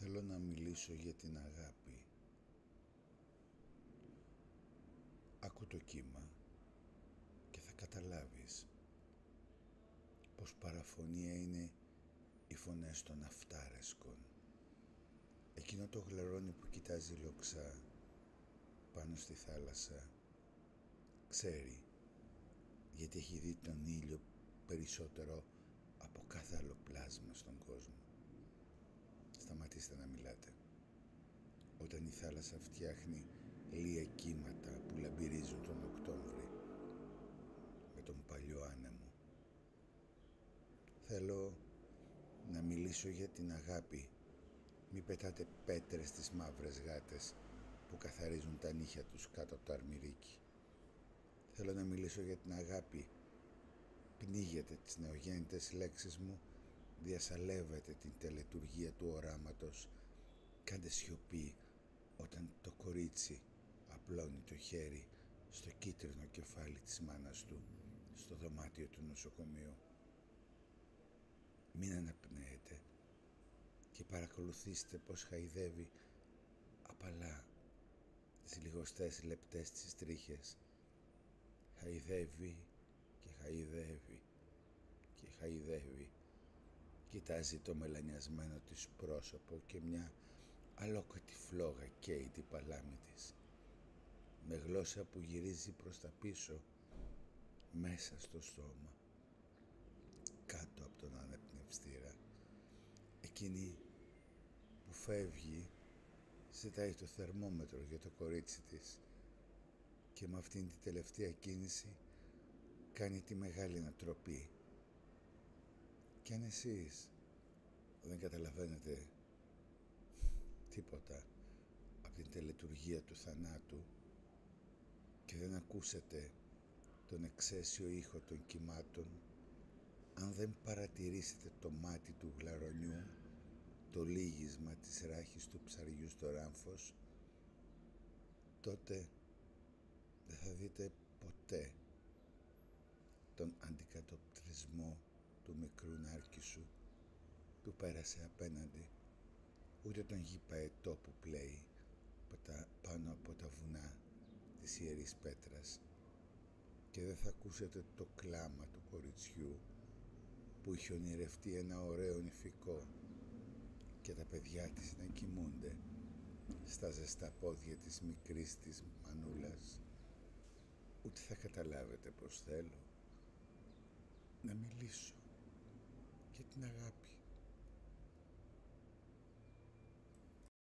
Θέλω να μιλήσω για την αγάπη. Άκου το κύμα και θα καταλάβεις πως παραφωνία είναι οι φωνές των αυτάρεσκων. Εκείνο το γλαρόνι που κοιτάζει λοξά πάνω στη θάλασσα ξέρει, γιατί έχει δει τον ήλιο περισσότερο από κάθε άλλο πλάσμα στον κόσμο. Σταματήστε να μιλάτε. Όταν η θάλασσα φτιάχνει λία κύματα που λαμπυρίζουν τον Οκτώβρη με τον παλιό άνεμο. Θέλω να μιλήσω για την αγάπη. Μη πετάτε πέτρες στις μαύρες γάτες που καθαρίζουν τα νύχια τους κάτω από το αρμυρίκι. Θέλω να μιλήσω για την αγάπη. Πνίγετε τις νεογέννητες λέξεις μου, διασαλεύετε την τελετουργία του οράματος, κάντε σιωπή όταν το κορίτσι απλώνει το χέρι στο κίτρινο κεφάλι της μάνας του στο δωμάτιο του νοσοκομείου. Μην αναπνέετε και παρακολουθήστε πως χαϊδεύει απαλά τις λιγοστές λεπτές της τρίχες. Χαϊδεύει και χαϊδεύει και χαϊδεύει. Κοιτάζει το μελανιασμένο της πρόσωπο και μια αλόκοτη φλόγα καίει την παλάμη της. Με γλώσσα που γυρίζει προς τα πίσω, μέσα στο στόμα, κάτω από τον αναπνευστήρα. Εκείνη που φεύγει ζητάει το θερμόμετρο για το κορίτσι της και με αυτήν την τελευταία κίνηση κάνει τη μεγάλη ανατροπή. Και αν εσείς δεν καταλαβαίνετε τίποτα από την τελετουργία του θανάτου και δεν ακούσετε τον εξαίσιο ήχο των κυμάτων, αν δεν παρατηρήσετε το μάτι του γλαρονιού, το λύγισμα της ράχης του ψαριού στο ράμφος, τότε δεν θα δείτε ποτέ τον αντικατοπτρισμό του μικρού Νάρκισσου που πέρασε απέναντι, ούτε τον γηπαετό που πλέει πάνω από τα βουνά της Ιερής Πέτρας, και δεν θα ακούσετε το κλάμα του κοριτσιού που είχε ονειρευτεί ένα ωραίο νηφικό και τα παιδιά της να κοιμούνται στα ζεστά πόδια της μικρής της μανούλας. Ούτε θα καταλάβετε πως θέλω να μιλήσω για την αγάπη.